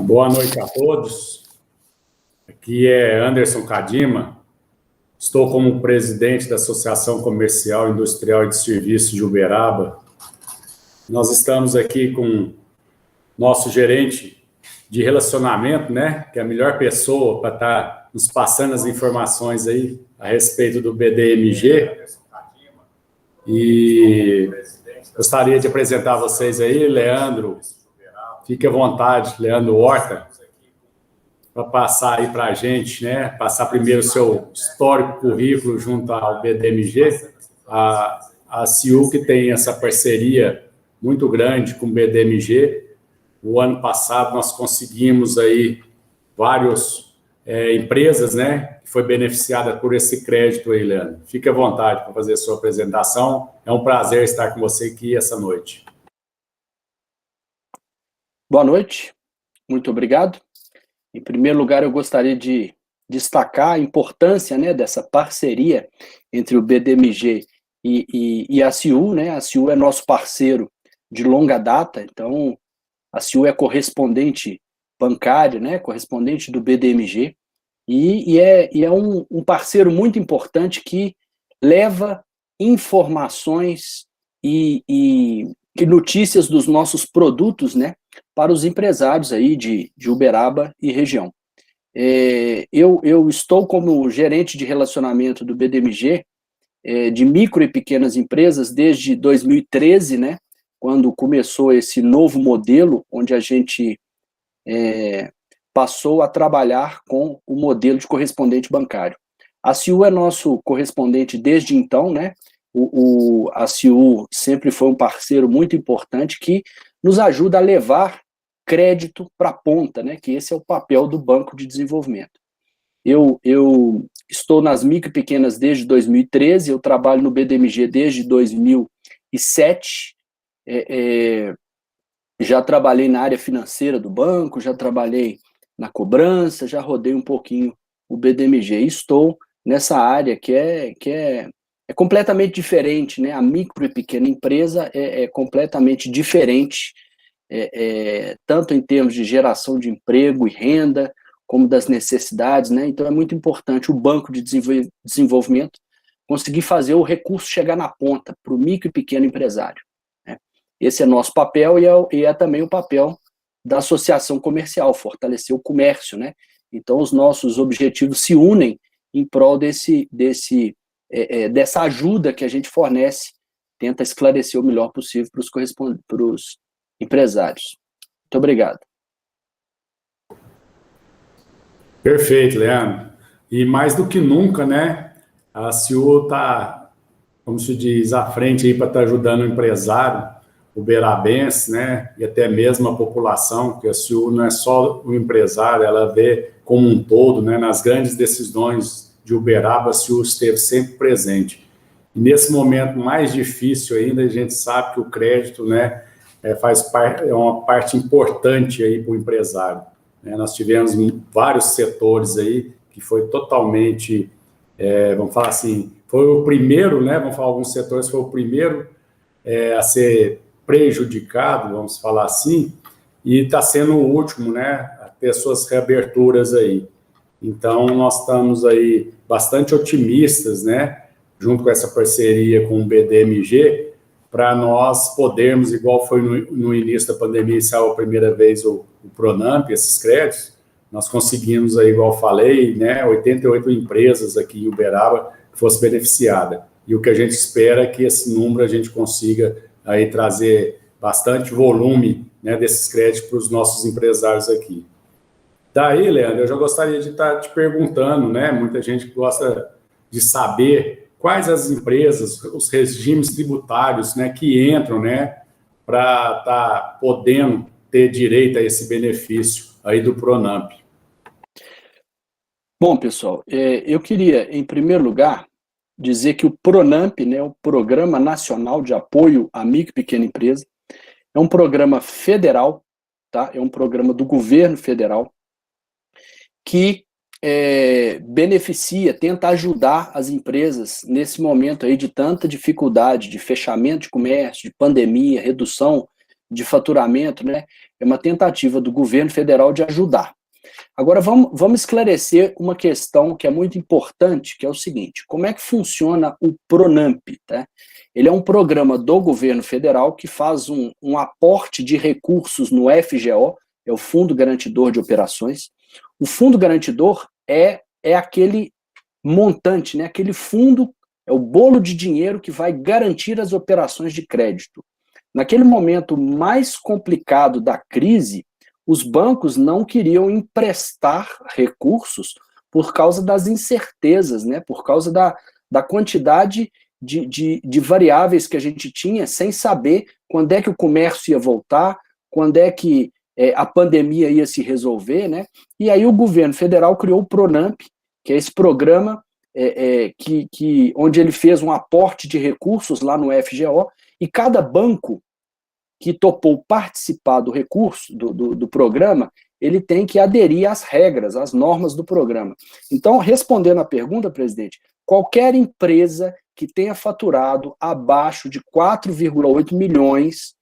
Boa noite a todos. Aqui é Anderson Cadima. Estou como presidente da Associação Comercial, Industrial e de Serviços de Uberaba. Nós estamos aqui com nosso gerente de relacionamento, né, que é a melhor pessoa para estar nos passando as informações aí a respeito do BDMG. E gostaria de apresentar a vocês aí, Leandro. Fique à vontade, Leandro Horta, para passar aí para a gente, né? Passar primeiro o seu histórico currículo junto ao BDMG, a CIU, que tem essa parceria muito grande com o BDMG. O ano passado nós conseguimos aí várias empresas, né? Que foi beneficiada por esse crédito aí, Leandro. Fique à vontade para fazer a sua apresentação. É um prazer estar com você aqui essa noite. Boa noite, muito obrigado. Em primeiro lugar, eu gostaria de destacar a importância, né, dessa parceria entre o BDMG e a CIU, né? A CIU é nosso parceiro de longa data, então a CIU é correspondente bancário, né, correspondente do BDMG, e é um parceiro muito importante que leva informações e notícias dos nossos produtos, né, para os empresários aí de Uberaba e região. Eu estou como gerente de relacionamento do BDMG, de micro e pequenas empresas, desde 2013, né, quando começou esse novo modelo, onde a gente passou a trabalhar com o modelo de correspondente bancário. A CIU é nosso correspondente desde então, né? A CIU sempre foi um parceiro muito importante que nos ajuda a levar crédito para a ponta, né? Que esse é o papel do Banco de Desenvolvimento. Eu estou nas micro e pequenas desde 2013, eu trabalho no BDMG desde 2007, já trabalhei na área financeira do banco, já trabalhei na cobrança, já rodei um pouquinho o BDMG. Estou nessa área que é completamente diferente, né? A micro e pequena empresa é completamente diferente, tanto em termos de geração de emprego e renda, como das necessidades, né? Então é muito importante o Banco de Desenvolvimento conseguir fazer o recurso chegar na ponta para o micro e pequeno empresário, né? Esse é nosso papel e é também o papel da associação comercial, fortalecer o comércio, né? Então os nossos objetivos se unem em prol dessa ajuda que a gente fornece, tenta esclarecer o melhor possível para os empresários. Muito obrigado. Perfeito, Leandro. E mais do que nunca, né, a CIU está, como se diz, à frente aí para estar ajudando o empresário uberabense, né, e até mesmo a população, porque a CIU não é só o empresário, ela vê como um todo, né, nas grandes decisões de Uberaba, a CIU esteve sempre presente. E nesse momento mais difícil ainda, a gente sabe que o crédito, né, é uma parte importante aí para o empresário. Nós tivemos vários setores aí que foi totalmente, vamos falar assim, foi o primeiro, né, vamos falar alguns setores, foi o primeiro a ser prejudicado, vamos falar assim, e está sendo o último, né, a ter suas reaberturas aí. Então, nós estamos aí bastante otimistas, né, junto com essa parceria com o BDMG, para nós podermos, igual foi no início da pandemia, saiu a primeira vez o Pronamp, esses créditos, nós conseguimos aí, igual falei, né, 88 empresas aqui em Uberaba que fosse beneficiada. E o que a gente espera é que esse número a gente consiga aí trazer bastante volume, né, desses créditos para os nossos empresários aqui. Daí, Leandro, eu já gostaria de estar te perguntando, né, muita gente gosta de saber quais as empresas, os regimes tributários, né, que entram, né, para estar podendo ter direito a esse benefício aí do Pronamp. Bom, pessoal, eu queria, em primeiro lugar, dizer que o Pronamp, né, o Programa Nacional de Apoio à Micro e Pequena Empresa, é um programa federal, tá? É um programa do governo federal que beneficia, tenta ajudar as empresas nesse momento aí de tanta dificuldade de fechamento de comércio, de pandemia, redução de faturamento, né? é uma tentativa do governo federal de ajudar. Agora, vamos esclarecer uma questão que é muito importante, que é o seguinte: como é que funciona o PRONAMP? Tá? Ele é um programa do governo federal que faz um aporte de recursos no FGO, é o Fundo Garantidor de Operações. O Fundo Garantidor é aquele montante, né? Aquele fundo, é o bolo de dinheiro que vai garantir as operações de crédito. Naquele momento mais complicado da crise, os bancos não queriam emprestar recursos por causa das incertezas, né? Por causa da quantidade de variáveis que a gente tinha, sem saber quando é que o comércio ia voltar, quando é que a pandemia ia se resolver, né? E aí o governo federal criou o PRONAMP, que é esse programa onde ele fez um aporte de recursos lá no FGO, e cada banco que topou participar do recurso, do programa, ele tem que aderir às regras, às normas do programa. Então, respondendo à pergunta, presidente, qualquer empresa que tenha faturado abaixo de 4,8 milhões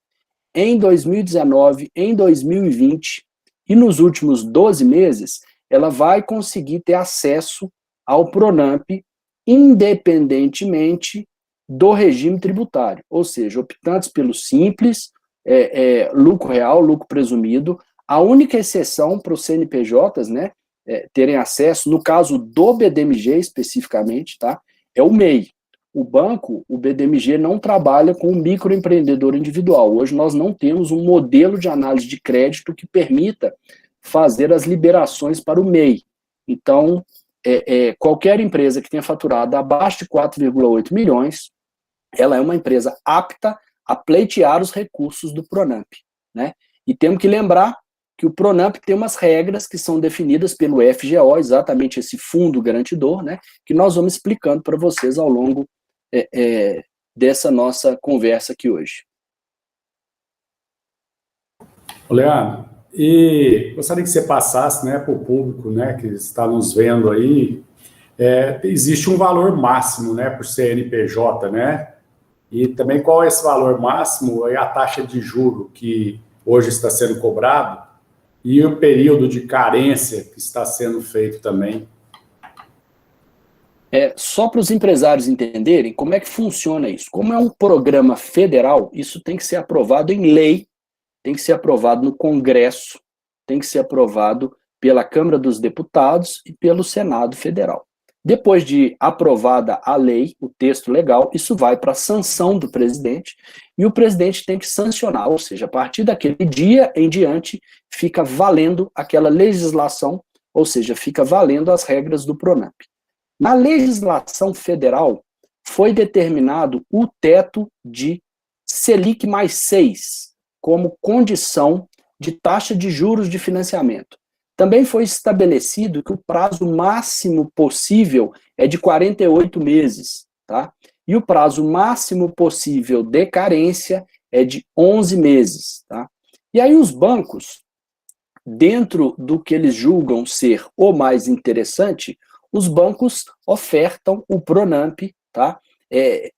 em 2019, em 2020 e nos últimos 12 meses, ela vai conseguir ter acesso ao PRONAMP independentemente do regime tributário, ou seja, optantes pelo simples, lucro real, lucro presumido. A única exceção para os CNPJs, né, terem acesso, no caso do BDMG especificamente, tá, é o MEI. O banco, o BDMG, não trabalha com o microempreendedor individual. Hoje nós não temos um modelo de análise de crédito que permita fazer as liberações para o MEI. Então, qualquer empresa que tenha faturado abaixo de 4,8 milhões, ela é uma empresa apta a pleitear os recursos do PRONAMP, né? E temos que lembrar que o PRONAMP tem umas regras que são definidas pelo FGO, exatamente esse fundo garantidor, né? Que nós vamos explicando para vocês ao longo dessa nossa conversa aqui hoje. Leandro, e gostaria que você passasse, né, para o público, né, que está nos vendo aí, existe um valor máximo, né, por CNPJ, né? E também qual é esse valor máximo e a taxa de juro que hoje está sendo cobrado e o período de carência que está sendo feito também. Só para os empresários entenderem como é que funciona isso. Como é um programa federal, isso tem que ser aprovado em lei, tem que ser aprovado no Congresso, tem que ser aprovado pela Câmara dos Deputados e pelo Senado Federal. Depois de aprovada a lei, o texto legal, isso vai para a sanção do presidente e o presidente tem que sancionar, ou seja, a partir daquele dia em diante, fica valendo aquela legislação, ou seja, fica valendo as regras do PRONAMP. Na legislação federal, foi determinado o teto de Selic mais 6 como condição de taxa de juros de financiamento. Também foi estabelecido que o prazo máximo possível é de 48 meses, tá? E o prazo máximo possível de carência é de 11 meses, tá? E aí os bancos, dentro do que eles julgam ser o mais interessante, os bancos ofertam o PRONAMP, tá?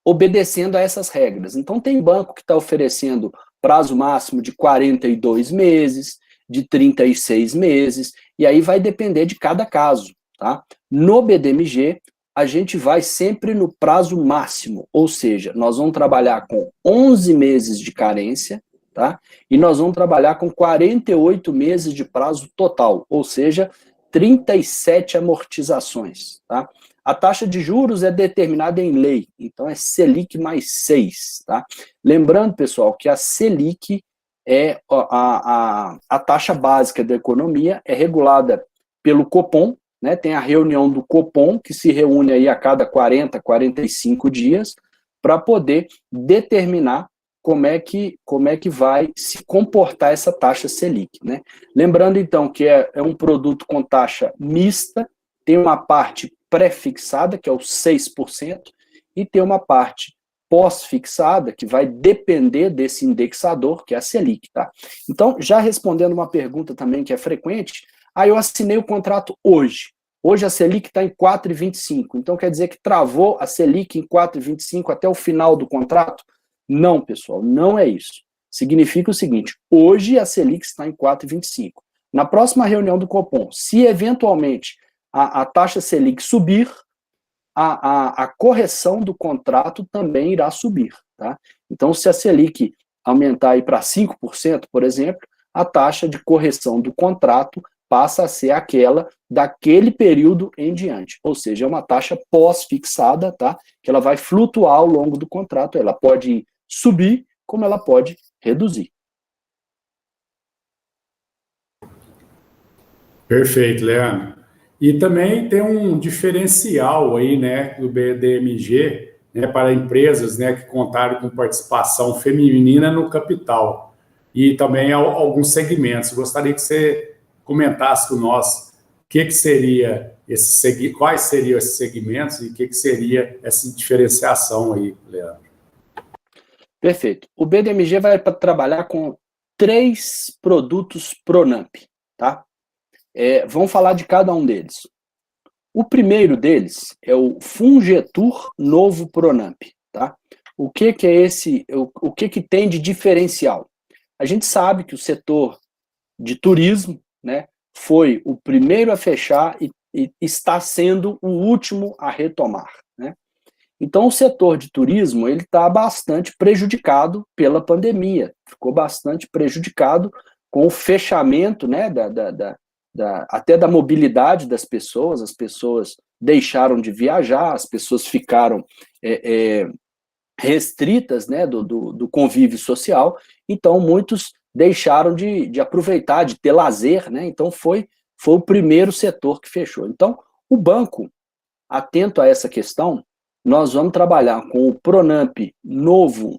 Obedecendo a essas regras. Então tem banco que está oferecendo prazo máximo de 42 meses, de 36 meses, e aí vai depender de cada caso, tá? No BDMG, a gente vai sempre no prazo máximo, ou seja, nós vamos trabalhar com 11 meses de carência, tá? E nós vamos trabalhar com 48 meses de prazo total, ou seja, 37 amortizações, tá? A taxa de juros é determinada em lei, então é Selic mais 6, tá? Lembrando, pessoal, que a Selic é a taxa básica da economia, é regulada pelo Copom, né? Tem a reunião do Copom, que se reúne aí a cada 40, 45 dias, para poder determinar como é que vai se comportar essa taxa Selic, né? Lembrando, então, que é um produto com taxa mista, tem uma parte pré-fixada, que é o 6%, e tem uma parte pós-fixada, que vai depender desse indexador, que é a Selic, tá? Então, já respondendo uma pergunta também que é frequente, eu assinei o contrato hoje. Hoje a Selic está em 4,25, então quer dizer que travou a Selic em 4,25 até o final do contrato? Não, pessoal, não é isso. significa o seguinte: hoje a Selic está em 4,25. Na próxima reunião do Copom, se eventualmente a taxa Selic subir, a correção do contrato também irá subir. Tá? Então, se a Selic aumentar para 5%, por exemplo, a taxa de correção do contrato passa a ser aquela daquele período em diante. Ou seja, é uma taxa pós-fixada, tá? Que ela vai flutuar ao longo do contrato. Ela pode subir, como ela pode reduzir. Perfeito, Leandro. E também tem um diferencial aí, né, do BDMG, né, para empresas, né, que contaram com participação feminina no capital. E também alguns segmentos. Gostaria que você comentasse com nós que seria quais seriam esses segmentos e que seria essa diferenciação aí, Leandro. Perfeito. O BDMG vai trabalhar com 3 produtos Pronamp, tá? Vamos falar de cada um deles. O primeiro deles é o Fungetur Novo Pronamp, tá? O que é esse? O que tem de diferencial? A gente sabe que o setor de turismo, né, foi o primeiro a fechar e está sendo o último a retomar, né? Então, o setor de turismo ele está bastante prejudicado pela pandemia, ficou bastante prejudicado com o fechamento, né, até da mobilidade das pessoas. As pessoas deixaram de viajar, as pessoas ficaram restritas, né, do convívio social, então muitos deixaram de aproveitar, de ter lazer, né? Então foi o primeiro setor que fechou. Então, o banco, atento a essa questão, nós vamos trabalhar com o Pronamp novo,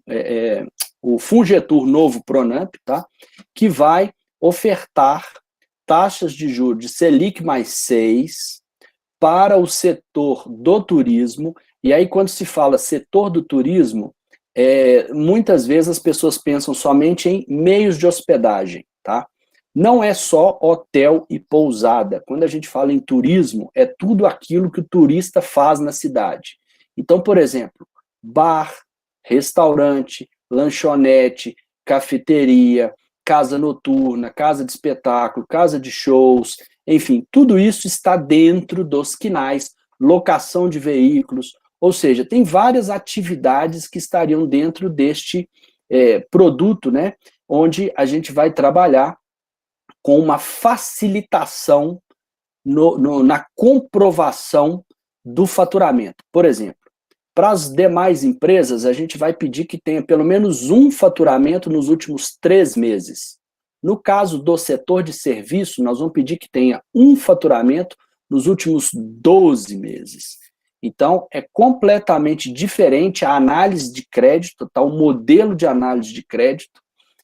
o Fungetur Novo Pronamp, tá? Que vai ofertar taxas de juros de Selic mais 6 para o setor do turismo. E aí, quando se fala setor do turismo, muitas vezes as pessoas pensam somente em meios de hospedagem, tá? Não é só hotel e pousada. Quando a gente fala em turismo, é tudo aquilo que o turista faz na cidade. Então, por exemplo, bar, restaurante, lanchonete, cafeteria, casa noturna, casa de espetáculo, casa de shows, enfim, tudo isso está dentro dos quinais, locação de veículos, ou seja, tem várias atividades que estariam dentro deste produto, né, onde a gente vai trabalhar com uma facilitação na comprovação do faturamento. Por exemplo, para as demais empresas, a gente vai pedir que tenha pelo menos um faturamento nos últimos 3 meses. No caso do setor de serviço, nós vamos pedir que tenha um faturamento nos últimos 12 meses. Então, é completamente diferente a análise de crédito, tá? O modelo de análise de crédito.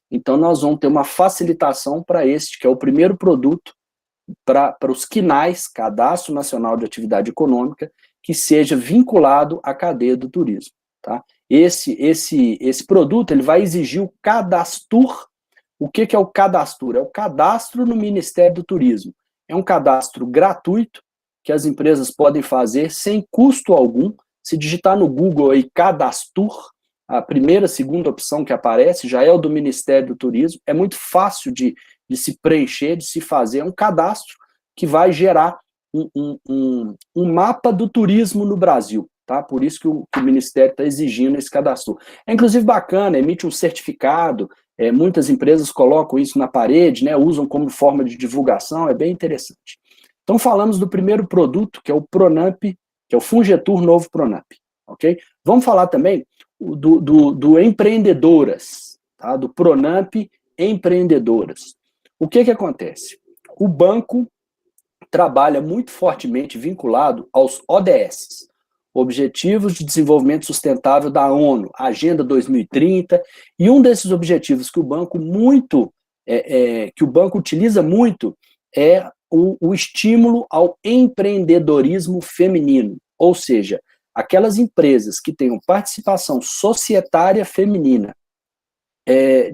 Então, nós vamos ter uma facilitação para este, que é o primeiro produto para os quinais, Cadastro Nacional de Atividade Econômica, que seja vinculado à cadeia do turismo. Tá? Esse produto ele vai exigir o cadastro. O que é o cadastro? É o cadastro no Ministério do Turismo. É um cadastro gratuito que as empresas podem fazer sem custo algum. Se digitar no Google aí cadastro, a primeira, segunda opção que aparece já é o do Ministério do Turismo. É muito fácil de se preencher, de se fazer. É um cadastro que vai gerar um mapa do turismo no Brasil. Tá? Por isso que o Ministério está exigindo esse cadastro. É inclusive bacana, emite um certificado, muitas empresas colocam isso na parede, né, usam como forma de divulgação, é bem interessante. Então falamos do primeiro produto, que é o Pronamp, que é o Fungetur Novo Pronamp. Okay? Vamos falar também do Empreendedoras, tá? Do Pronamp Empreendedoras. O que acontece? O banco trabalha muito fortemente vinculado aos ODS, Objetivos de Desenvolvimento Sustentável da ONU, Agenda 2030, e um desses objetivos que o banco utiliza muito é o estímulo ao empreendedorismo feminino, ou seja, aquelas empresas que tenham participação societária feminina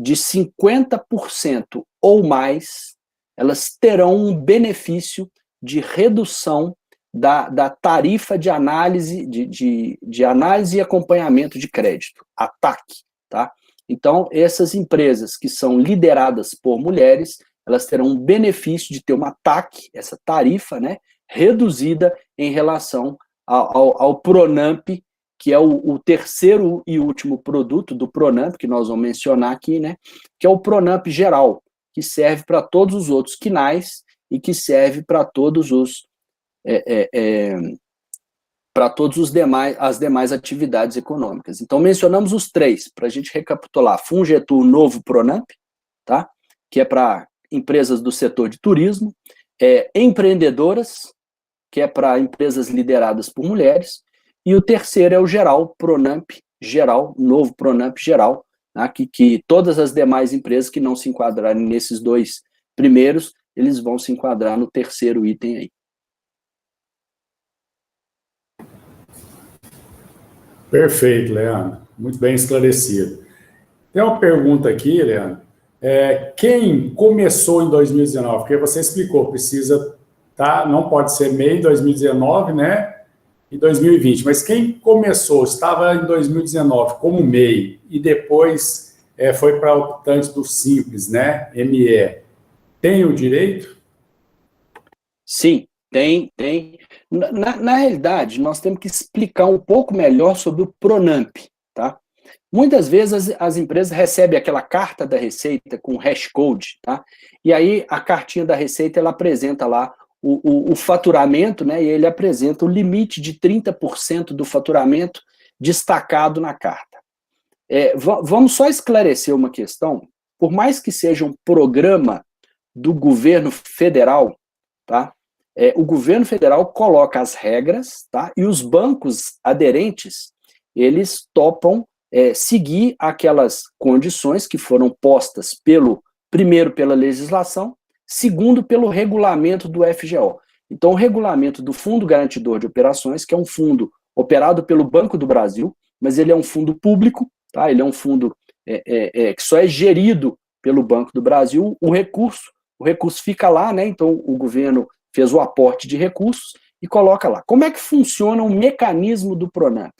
de 50% ou mais, elas terão um benefício de redução da tarifa de análise, de análise e acompanhamento de crédito, a TAC, tá? Então, essas empresas que são lideradas por mulheres, elas terão um benefício de ter uma TAC, essa tarifa, né, reduzida em relação ao Pronamp, que é o terceiro e último produto do Pronamp, que nós vamos mencionar aqui, né, que é o Pronamp geral, que serve para todos os outros quinais e que serve para todos os as demais atividades econômicas. Então, mencionamos os três, para a gente recapitular. Fungetur Novo Pronamp, tá? Que é para empresas do setor de turismo, empreendedoras, que é para empresas lideradas por mulheres, e o terceiro é o Geral Pronamp Geral, Novo Pronamp Geral, tá? que todas as demais empresas que não se enquadrarem nesses dois primeiros, eles vão se enquadrar no terceiro item aí. Perfeito, Leandro. Muito bem esclarecido. Tem uma pergunta aqui, Leandro. Quem começou em 2019? Porque você explicou, precisa, tá? Não pode ser MEI 2019, né? E 2020. Mas quem começou, estava em 2019 como MEI e depois foi para optante do Simples, né? ME. Tem o direito? Sim, tem. Na realidade, nós temos que explicar um pouco melhor sobre o Pronamp, tá? Muitas vezes as empresas recebem aquela carta da Receita com hashcode, tá? E aí a cartinha da Receita, ela apresenta lá o faturamento, né? E ele apresenta o limite de 30% do faturamento destacado na carta. Vamos só esclarecer uma questão. Por mais que seja um programa do governo federal, tá? O governo federal coloca as regras, tá? E os bancos aderentes, eles topam seguir aquelas condições que foram postas primeiro pela legislação, segundo pelo regulamento do FGO. Então, o regulamento do Fundo Garantidor de Operações, que é um fundo operado pelo Banco do Brasil, mas ele é um fundo público, tá? Ele é um fundo que só é gerido pelo Banco do Brasil. O recurso fica lá, né? Então, o governo fez o aporte de recursos e coloca lá. Como é que funciona o mecanismo do Pronamp?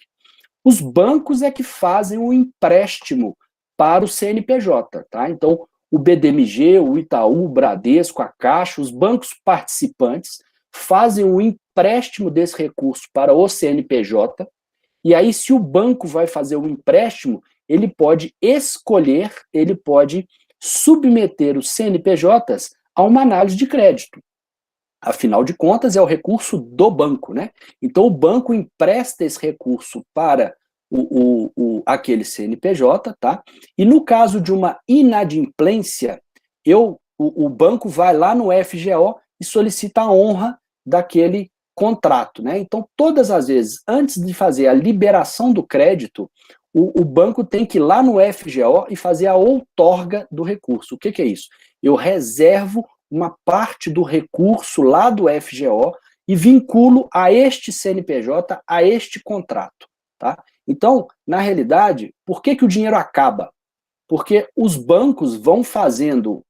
Os bancos é que fazem o empréstimo para o CNPJ, tá? Então, o BDMG, o Itaú, o Bradesco, a Caixa, os bancos participantes fazem o empréstimo desse recurso para o CNPJ, e aí, se o banco vai fazer o empréstimo, ele pode escolher, ele pode submeter os CNPJs a uma análise de crédito. Afinal de contas, é o recurso do banco, né? Então, o banco empresta esse recurso para aquele CNPJ, tá? E no caso de uma inadimplência, o banco vai lá no FGO e solicita a honra daquele contrato, né? Então, todas as vezes, antes de fazer a liberação do crédito, o banco tem que ir lá no FGO e fazer a outorga do recurso. O que é isso? Eu reservo uma parte do recurso lá do FGO e vinculo a este CNPJ, a este contrato, tá? Então, na realidade, por que o dinheiro acaba? Porque os bancos vão fazendo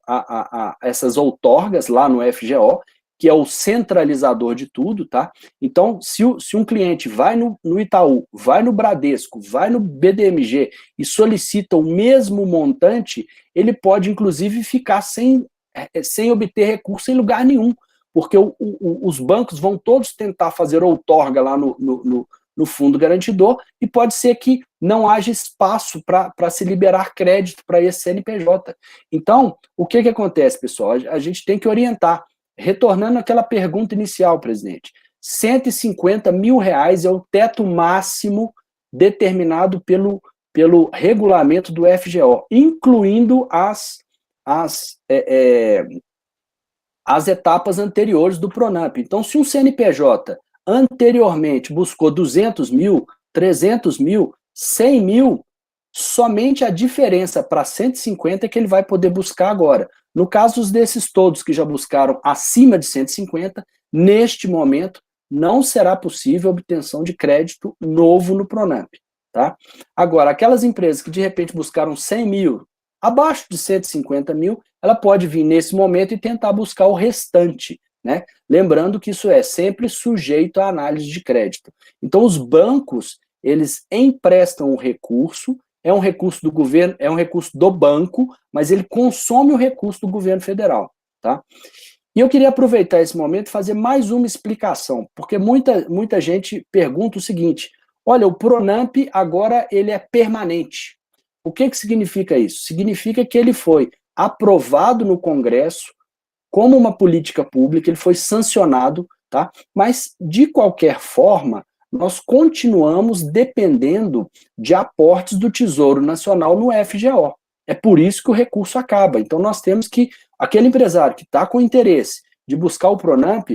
essas outorgas lá no FGO, que é o centralizador de tudo, tá? Então, se um cliente vai no Itaú, vai no Bradesco, vai no BDMG e solicita o mesmo montante, ele pode, inclusive, ficar sem obter recurso em lugar nenhum, porque os bancos vão todos tentar fazer outorga lá no fundo garantidor, e pode ser que não haja espaço para se liberar crédito para esse CNPJ. Então, o que acontece, pessoal? A gente tem que orientar. Retornando àquela pergunta inicial, presidente, R$150 mil é o teto máximo determinado pelo regulamento do FGO, incluindo as etapas anteriores do Pronamp. Então, se um CNPJ anteriormente buscou 200 mil, 300 mil, 100 mil, somente a diferença para 150 é que ele vai poder buscar agora. No caso desses todos que já buscaram acima de 150, neste momento, não será possível a obtenção de crédito novo no Pronamp, tá? Agora, aquelas empresas que de repente buscaram 100 mil, abaixo de 150 mil, ela pode vir nesse momento e tentar buscar o restante, né? Lembrando que isso é sempre sujeito à análise de crédito. Então, os bancos, eles emprestam o recurso, é um recurso do governo, é um recurso do banco, mas ele consome o recurso do governo federal, tá? E eu queria aproveitar esse momento e fazer mais uma explicação, porque muita gente pergunta o seguinte: olha, o Pronamp agora ele é permanente. O que significa isso? Significa que ele foi aprovado no Congresso como uma política pública, ele foi sancionado, tá? Mas, de qualquer forma, nós continuamos dependendo de aportes do Tesouro Nacional no FGO. É por isso que o recurso acaba. Então, nós temos que, aquele empresário que está com interesse de buscar o Pronamp,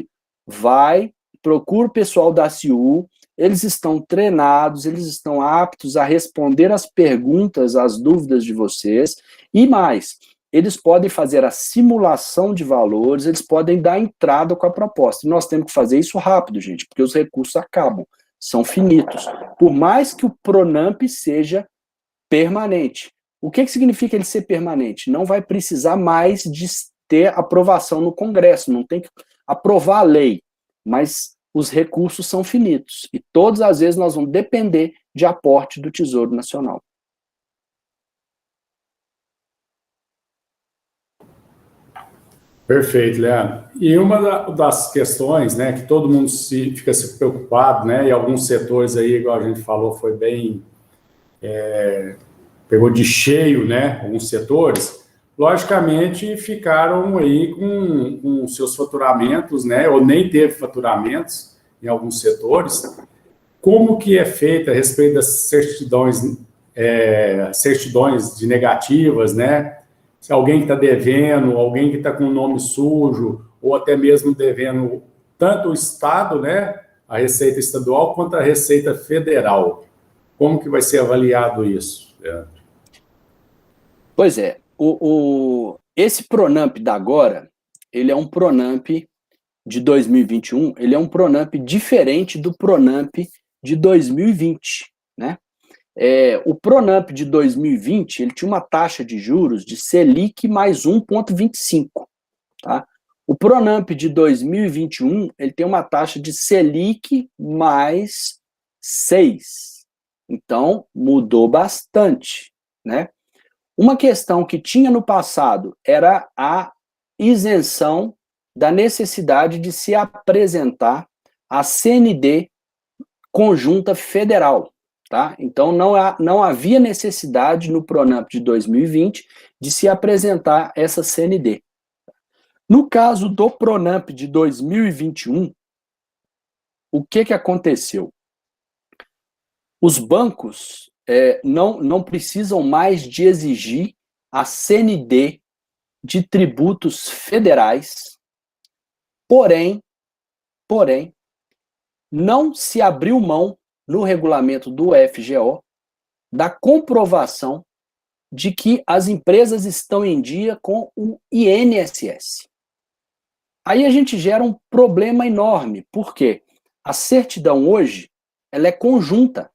procura o pessoal da ACU, eles estão treinados, eles estão aptos a responder as perguntas, as dúvidas de vocês, e mais, eles podem fazer a simulação de valores, eles podem dar entrada com a proposta. E nós temos que fazer isso rápido, gente, porque os recursos acabam, são finitos. Por mais que o Pronamp seja permanente. O que significa ele ser permanente? Não vai precisar mais de ter aprovação no Congresso, não tem que aprovar a lei, mas os recursos são finitos. E todas as vezes nós vamos depender de aporte do Tesouro Nacional. Perfeito, Leandro. E uma das questões, né, que todo mundo fica se preocupado, né, e alguns setores aí, igual a gente falou, foi bem, pegou de cheio, né, alguns setores, logicamente ficaram aí com seus faturamentos, né, ou nem teve faturamentos em alguns setores. Como que é feita a respeito das certidões de negativas, né? Se alguém que está devendo, alguém que está com o nome sujo, ou até mesmo devendo tanto o Estado, né, a Receita Estadual, quanto a Receita Federal. Como que vai ser avaliado isso? Pois é, esse Pronamp da agora, ele é um Pronamp de 2021, ele é um Pronamp diferente do Pronamp de 2020, né? O Pronamp de 2020, ele tinha uma taxa de juros de Selic mais 1,25, tá? O Pronamp de 2021, ele tem uma taxa de Selic mais 6. Então, mudou bastante, né? Uma questão que tinha no passado era a isenção da necessidade de se apresentar a CND conjunta federal, tá? Então, não havia necessidade no Pronamp de 2020 de se apresentar essa CND. No caso do Pronamp de 2021, o que aconteceu? Os bancos não precisam mais de exigir a CND de tributos federais, porém, não se abriu mão no regulamento do FGO da comprovação de que as empresas estão em dia com o INSS. Aí a gente gera um problema enorme, porque a certidão hoje, ela é conjunta.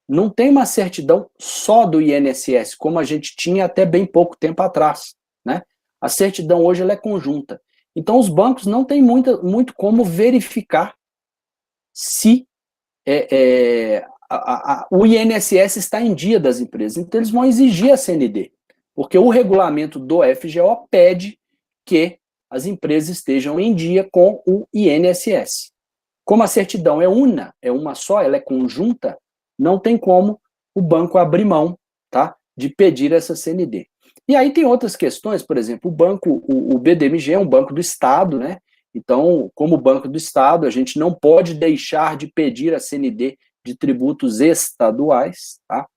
Não tem uma certidão só do INSS, como a gente tinha até bem pouco tempo atrás, né? A certidão hoje ela é conjunta. Então os bancos não têm muito como verificar se o INSS está em dia das empresas. Então eles vão exigir a CND, porque o regulamento do FGO pede que as empresas estejam em dia com o INSS. Como a certidão é uma só, ela é conjunta, não tem como o banco abrir mão, tá, de pedir essa CND. E aí tem outras questões, por exemplo, o BDMG é um banco do Estado, né? Então, como banco do Estado, a gente não pode deixar de pedir a CND de tributos estaduais, tá?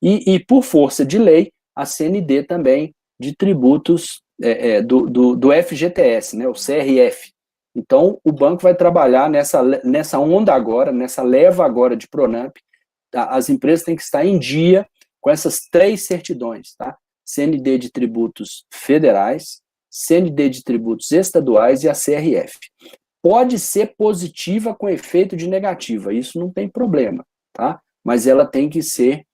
E por força de lei, a CND também de tributos do FGTS, né? O CRF. Então, o banco vai trabalhar nessa onda agora, nessa leva agora de Pronamp. As empresas têm que estar em dia com essas 3 certidões, tá? CND de tributos federais, CND de tributos estaduais e a CRF. Pode ser positiva com efeito de negativa, isso não tem problema, tá? Mas ela tem que ser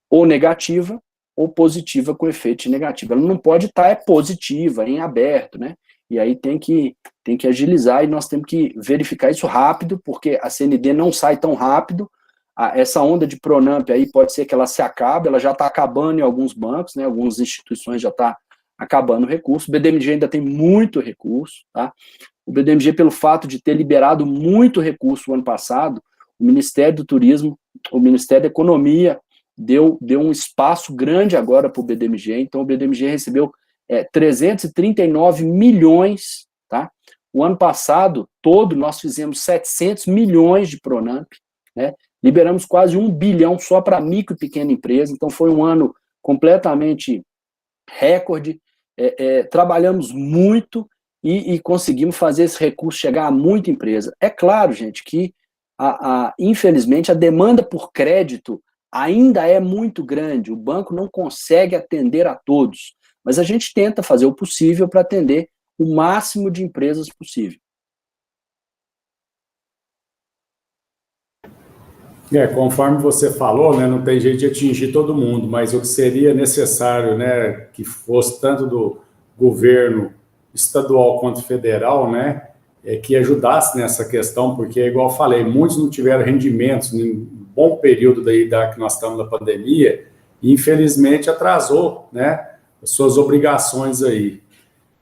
ou negativa ou positiva com efeito de negativa. Ela não pode estar positiva, em aberto, né? E aí tem que agilizar e nós temos que verificar isso rápido, porque a CND não sai tão rápido. essa onda de Pronamp aí pode ser que ela se acabe, ela já está acabando em alguns bancos, né, algumas instituições já está acabando o recurso, o BDMG ainda tem muito recurso, tá? O BDMG, pelo fato de ter liberado muito recurso no ano passado, o Ministério do Turismo, o Ministério da Economia deu um espaço grande agora para o BDMG, então o BDMG recebeu 339 milhões, tá? O ano passado todo nós fizemos 700 milhões de Pronamp, né? Liberamos quase 1 bilhão só para micro e pequena empresa, então foi um ano completamente recorde, trabalhamos muito e conseguimos fazer esse recurso chegar a muita empresa. É claro, gente, que infelizmente a demanda por crédito ainda é muito grande, o banco não consegue atender a todos, mas a gente tenta fazer o possível para atender o máximo de empresas possível. Conforme você falou, né, não tem jeito de atingir todo mundo, mas o que seria necessário, né, que fosse tanto do governo estadual quanto federal, né, que ajudasse nessa questão, porque, igual eu falei, muitos não tiveram rendimentos em um bom período daí que nós estamos na pandemia, e infelizmente atrasou, né, as suas obrigações aí.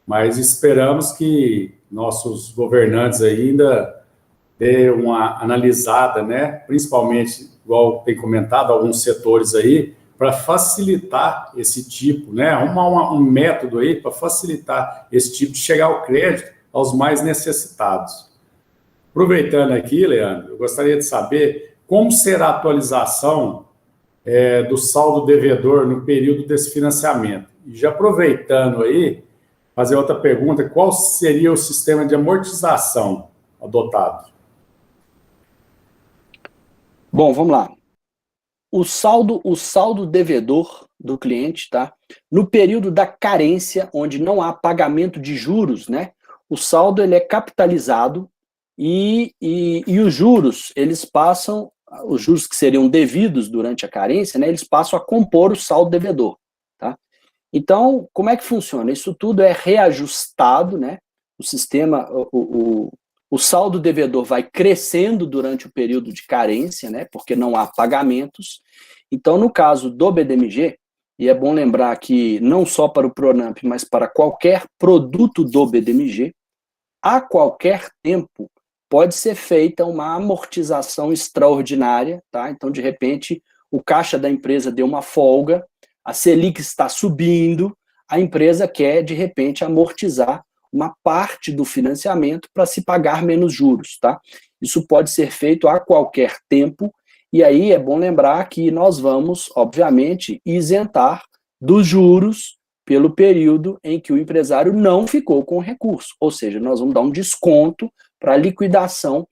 Mas esperamos que nossos governantes ainda dê uma analisada, né, principalmente, igual tem comentado, alguns setores aí, para facilitar esse tipo, né, um método aí para facilitar esse tipo de chegar ao crédito aos mais necessitados. Aproveitando aqui, Leandro, eu gostaria de saber como será a atualização do saldo devedor no período desse financiamento. E já aproveitando aí, fazer outra pergunta, qual seria o sistema de amortização adotado? Bom, vamos lá. O saldo devedor do cliente, tá? No período da carência, onde não há pagamento de juros, né? O saldo ele é capitalizado e os juros, eles passam, os juros que seriam devidos durante a carência, né? Eles passam a compor o saldo devedor, tá? Então, como é que funciona? Isso tudo é reajustado, né? O sistema, o saldo devedor vai crescendo durante o período de carência, né, porque não há pagamentos. Então, no caso do BDMG, e é bom lembrar que não só para o Pronamp, mas para qualquer produto do BDMG, a qualquer tempo pode ser feita uma amortização extraordinária, tá? Então, de repente, o caixa da empresa deu uma folga, a Selic está subindo, a empresa quer, de repente, amortizar uma parte do financiamento para se pagar menos juros, tá? Isso pode ser feito a qualquer tempo, e aí é bom lembrar que nós vamos, obviamente, isentar dos juros pelo período em que o empresário não ficou com o recurso, ou seja, nós vamos dar um desconto para liquidação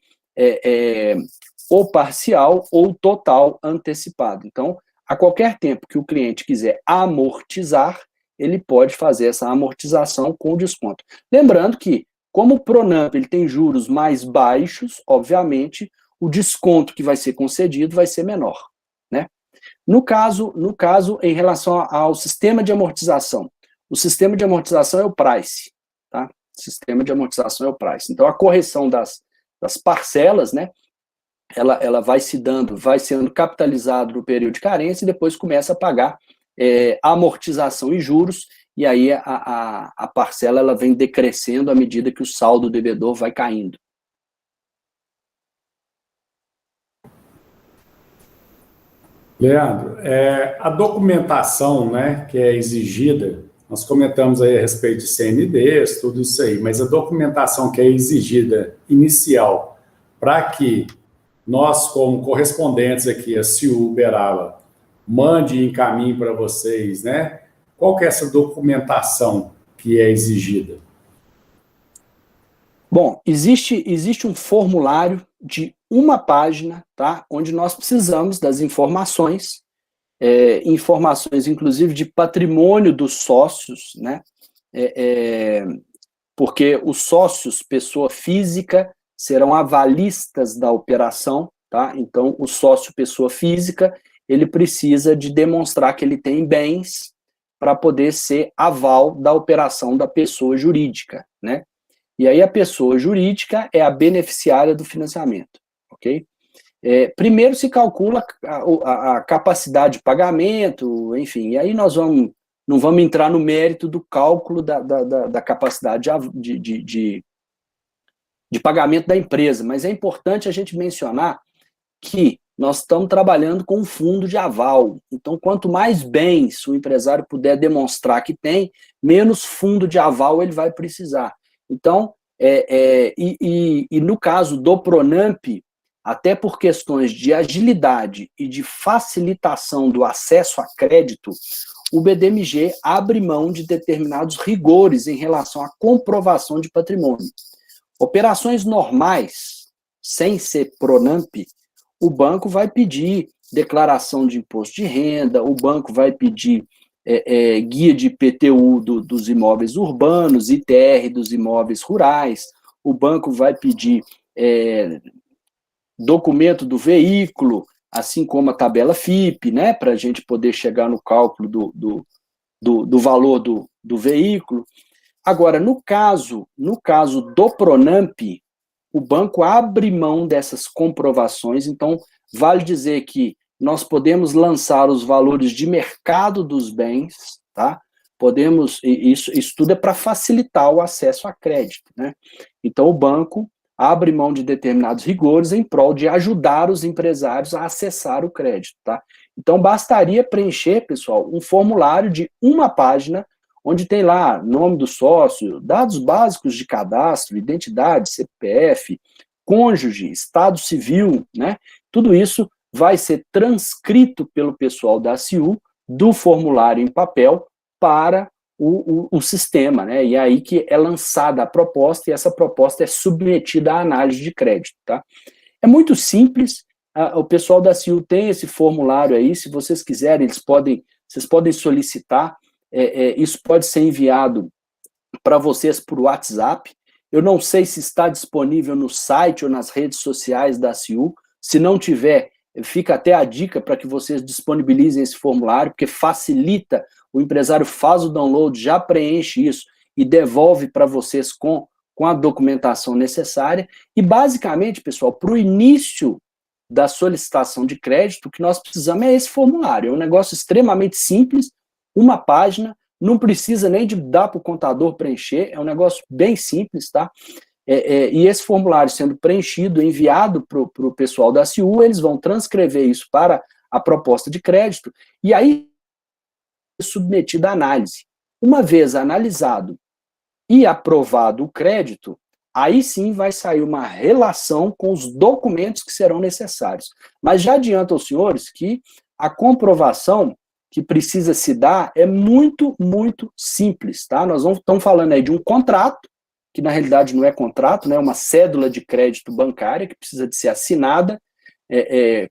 ou parcial ou total antecipado. Então, a qualquer tempo que o cliente quiser amortizar, ele pode fazer essa amortização com desconto. Lembrando que, como o Pronamp ele tem juros mais baixos, obviamente, o desconto que vai ser concedido vai ser menor, né? No caso, em relação ao sistema de amortização, o sistema de amortização é o price, tá? O sistema de amortização é o price. Então, a correção das parcelas, né? Ela vai sendo capitalizado no período de carência e depois começa a pagar amortização e juros, e aí a parcela ela vem decrescendo à medida que o saldo devedor vai caindo. Leandro, a documentação, né, que é exigida, nós comentamos aí a respeito de CNDs, tudo isso aí, mas a documentação que é exigida inicial para que nós, como correspondentes aqui, a CIU Uberaba, mande e encaminhe para vocês, né? Qual que é essa documentação que é exigida? Bom, existe um formulário de uma página, tá? Onde nós precisamos das informações, informações inclusive de patrimônio dos sócios, né? Porque os sócios, pessoa física, serão avalistas da operação, tá? Então, o sócio, pessoa física, ele precisa de demonstrar que ele tem bens para poder ser aval da operação da pessoa jurídica, né? E aí a pessoa jurídica é a beneficiária do financiamento, ok? Primeiro se calcula a capacidade de pagamento, enfim, e aí nós não vamos entrar no mérito do cálculo da capacidade de pagamento da empresa, mas é importante a gente mencionar que nós estamos trabalhando com um fundo de aval. Então, quanto mais bens o empresário puder demonstrar que tem, menos fundo de aval ele vai precisar. Então, no caso do Pronamp, até por questões de agilidade e de facilitação do acesso a crédito, o BDMG abre mão de determinados rigores em relação à comprovação de patrimônio. Operações normais, sem ser Pronamp, o banco vai pedir declaração de imposto de renda, o banco vai pedir guia de IPTU dos imóveis urbanos, ITR dos imóveis rurais, o banco vai pedir documento do veículo, assim como a tabela FIP, né, para a gente poder chegar no cálculo do valor do veículo. Agora, no caso do Pronamp, o banco abre mão dessas comprovações, então vale dizer que nós podemos lançar os valores de mercado dos bens, tá? Isso tudo é para facilitar o acesso a crédito, né? Então o banco abre mão de determinados rigores em prol de ajudar os empresários a acessar o crédito, tá? Então bastaria preencher, pessoal, um formulário de uma página, onde tem lá nome do sócio, dados básicos de cadastro, identidade, CPF, cônjuge, estado civil, né? Tudo isso vai ser transcrito pelo pessoal da ACIU do formulário em papel para o sistema, né? E é aí que é lançada a proposta e essa proposta é submetida à análise de crédito, tá? É muito simples, o pessoal da ACIU tem esse formulário aí, se vocês quiserem, vocês podem solicitar. Isso pode ser enviado para vocês por WhatsApp. Eu não sei se está disponível no site ou nas redes sociais da ACIU. Se não tiver, fica até a dica para que vocês disponibilizem esse formulário, porque facilita, o empresário faz o download, já preenche isso e devolve para vocês com a documentação necessária. E basicamente, pessoal, para o início da solicitação de crédito, o que nós precisamos é esse formulário. É um negócio extremamente simples, uma página, não precisa nem de dar para o contador preencher, é um negócio bem simples, tá? E esse formulário sendo preenchido, enviado para o pessoal da ACIU, eles vão transcrever isso para a proposta de crédito, e aí é submetido à análise. Uma vez analisado e aprovado o crédito, aí sim vai sair uma relação com os documentos que serão necessários. Mas já adianto aos senhores que a comprovação que precisa se dar é muito, muito simples, tá? Nós estamos falando aí de um contrato, que na realidade não é contrato, né? É uma cédula de crédito bancária que precisa de ser assinada,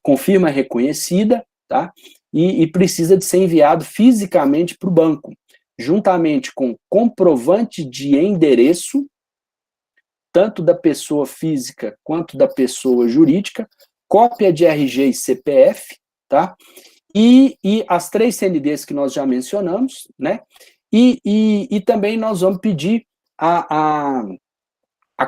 com firma reconhecida, tá? E precisa de ser enviado fisicamente para o banco, juntamente com comprovante de endereço, tanto da pessoa física quanto da pessoa jurídica, cópia de RG e CPF, tá? E as 3 CNDs que nós já mencionamos, né? E também nós vamos pedir a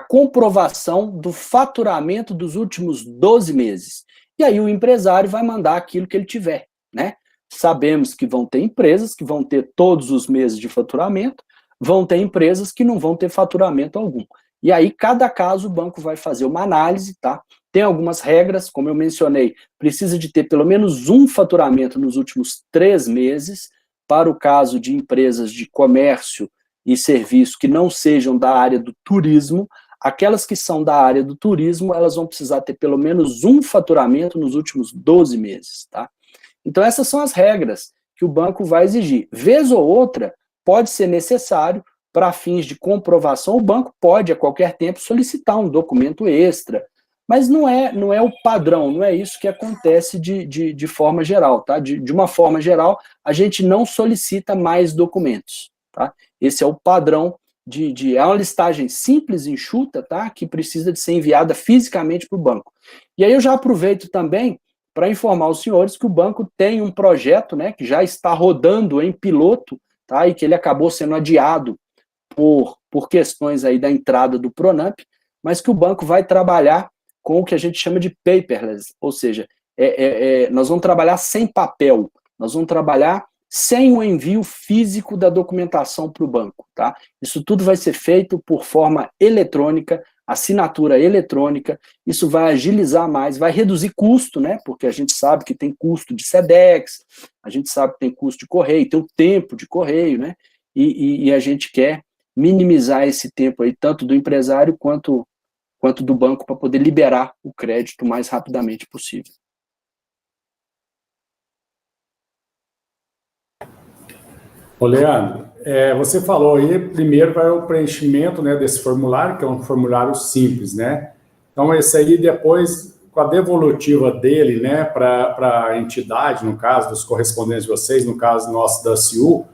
comprovação do faturamento dos últimos 12 meses. E aí o empresário vai mandar aquilo que ele tiver, né? Sabemos que vão ter empresas que vão ter todos os meses de faturamento, vão ter empresas que não vão ter faturamento algum. E aí, cada caso, o banco vai fazer uma análise, tá? Tem algumas regras, como eu mencionei, precisa de ter pelo menos um faturamento nos últimos 3 meses, para o caso de empresas de comércio e serviço que não sejam da área do turismo. Aquelas que são da área do turismo, elas vão precisar ter pelo menos um faturamento nos últimos 12 meses, tá? Então, essas são as regras que o banco vai exigir. Vez ou outra, pode ser necessário, para fins de comprovação, o banco pode, a qualquer tempo, solicitar um documento extra, mas não é o padrão, não é isso que acontece de forma geral, tá? De uma forma geral, a gente não solicita mais documentos, tá? Esse é o padrão é uma listagem simples, enxuta, tá? Que precisa de ser enviada fisicamente para o banco. E aí eu já aproveito também para informar os senhores que o banco tem um projeto, né, que já está rodando em piloto, tá? E que ele acabou sendo adiado por questões aí da entrada do Pronamp, mas que o banco vai trabalhar com o que a gente chama de paperless, ou seja, nós vamos trabalhar sem papel, nós vamos trabalhar sem o envio físico da documentação para o banco, tá? Isso tudo vai ser feito por forma eletrônica, assinatura eletrônica, isso vai agilizar mais, vai reduzir custo, né? Porque a gente sabe que tem custo de SEDEX, a gente sabe que tem custo de correio, tem o tempo de correio, né? E a gente quer minimizar esse tempo aí, tanto do empresário quanto do banco, para poder liberar o crédito o mais rapidamente possível. Ô, Leandro, você falou aí, primeiro vai o preenchimento, né, desse formulário, que é um formulário simples, né? Então, esse aí depois, com a devolutiva dele, né, para a entidade, no caso dos correspondentes de vocês, no caso nosso da CIU,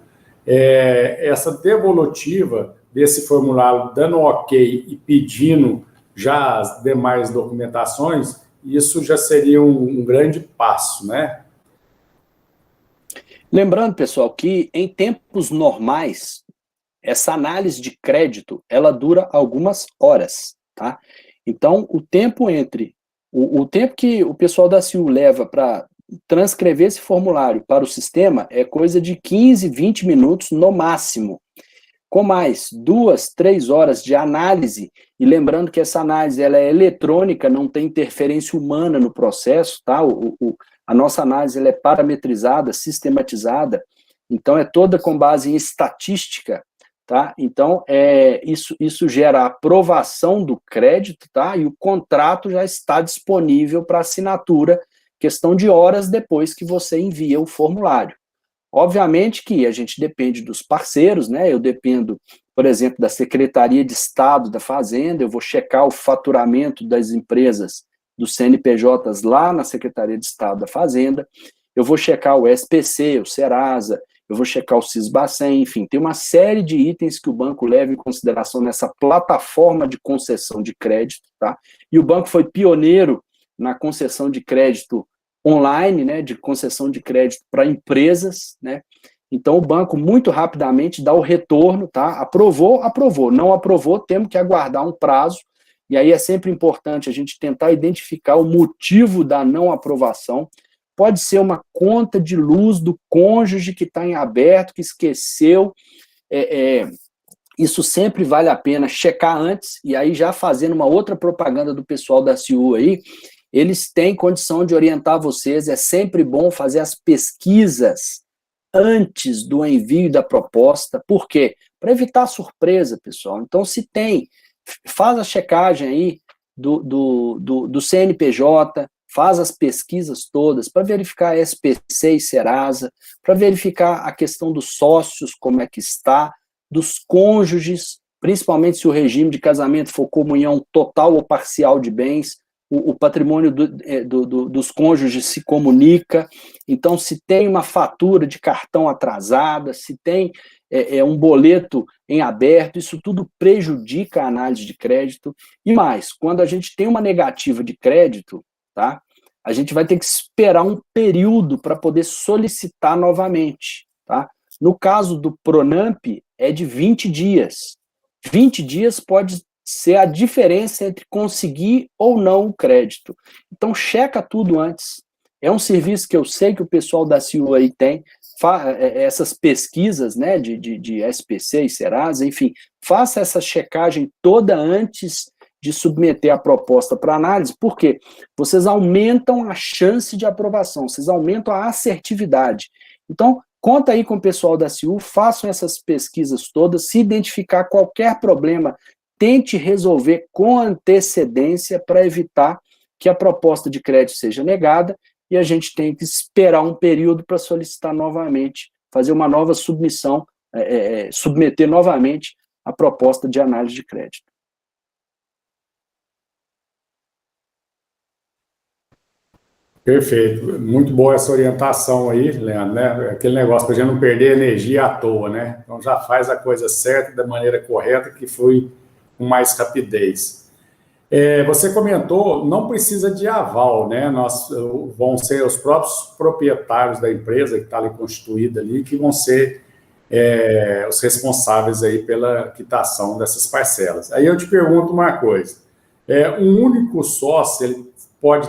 essa devolutiva desse formulário, dando ok e pedindo já as demais documentações, isso já seria um grande passo, né? Lembrando, pessoal, que em tempos normais, essa análise de crédito, ela dura algumas horas, tá? Então, o tempo o tempo que o pessoal da CIU leva para transcrever esse formulário para o sistema é coisa de 15, 20 minutos no máximo, com mais 2, 3 horas de análise, e lembrando que essa análise ela é eletrônica, não tem interferência humana no processo, tá? A nossa análise ela é parametrizada, sistematizada, então é toda com base em estatística, tá? Então, isso gera a aprovação do crédito, tá? E o contrato já está disponível para assinatura, questão de horas depois que você envia o formulário. Obviamente que a gente depende dos parceiros, né? Eu dependo, por exemplo, da Secretaria de Estado da Fazenda, eu vou checar o faturamento das empresas dos CNPJs lá na Secretaria de Estado da Fazenda, eu vou checar o SPC, o Serasa, eu vou checar o Sisbacen, enfim, tem uma série de itens que o banco leva em consideração nessa plataforma de concessão de crédito, tá? E o banco foi pioneiro na concessão de crédito online, né, de concessão de crédito para empresas, né? Então o banco muito rapidamente dá o retorno, tá? Aprovou, não aprovou, temos que aguardar um prazo. E aí é sempre importante a gente tentar identificar o motivo da não aprovação. Pode ser uma conta de luz do cônjuge que está em aberto, que esqueceu. Isso sempre vale a pena checar antes, e aí já fazendo uma outra propaganda do pessoal da CIU aí, eles têm condição de orientar vocês, é sempre bom fazer as pesquisas antes do envio da proposta. Por quê? Para evitar surpresa, pessoal. Então, se tem, faz a checagem aí do CNPJ, faz as pesquisas todas para verificar SPC e Serasa, para verificar a questão dos sócios, como é que está, dos cônjuges, principalmente se o regime de casamento for comunhão total ou parcial de bens, o patrimônio dos cônjuges se comunica. Então, se tem uma fatura de cartão atrasada, se tem um boleto em aberto, isso tudo prejudica a análise de crédito. E mais, quando a gente tem uma negativa de crédito, tá, a gente vai ter que esperar um período para poder solicitar novamente. Tá? No caso do Pronamp, é de 20 dias. 20 dias pode ser a diferença entre conseguir ou não o crédito. Então, checa tudo antes. É um serviço que eu sei que o pessoal da CIU aí tem, essas pesquisas, né, de SPC e Serasa, enfim, faça essa checagem toda antes de submeter a proposta para análise, porque vocês aumentam a chance de aprovação, vocês aumentam a assertividade. Então, conta aí com o pessoal da CIU, façam essas pesquisas todas, se identificar qualquer problema, tente resolver com antecedência para evitar que a proposta de crédito seja negada e a gente tem que esperar um período para solicitar novamente, fazer uma nova submissão, submeter novamente a proposta de análise de crédito. Perfeito. Muito boa essa orientação aí, Leandro, né? Aquele negócio para a gente não perder energia à toa, né? Então já faz a coisa certa, da maneira correta, que foi com mais rapidez. Você comentou, não precisa de aval, né? Vão ser os próprios proprietários da empresa que está ali constituída ali, que vão ser os responsáveis aí pela quitação dessas parcelas. Aí eu te pergunto uma coisa, Um único sócio,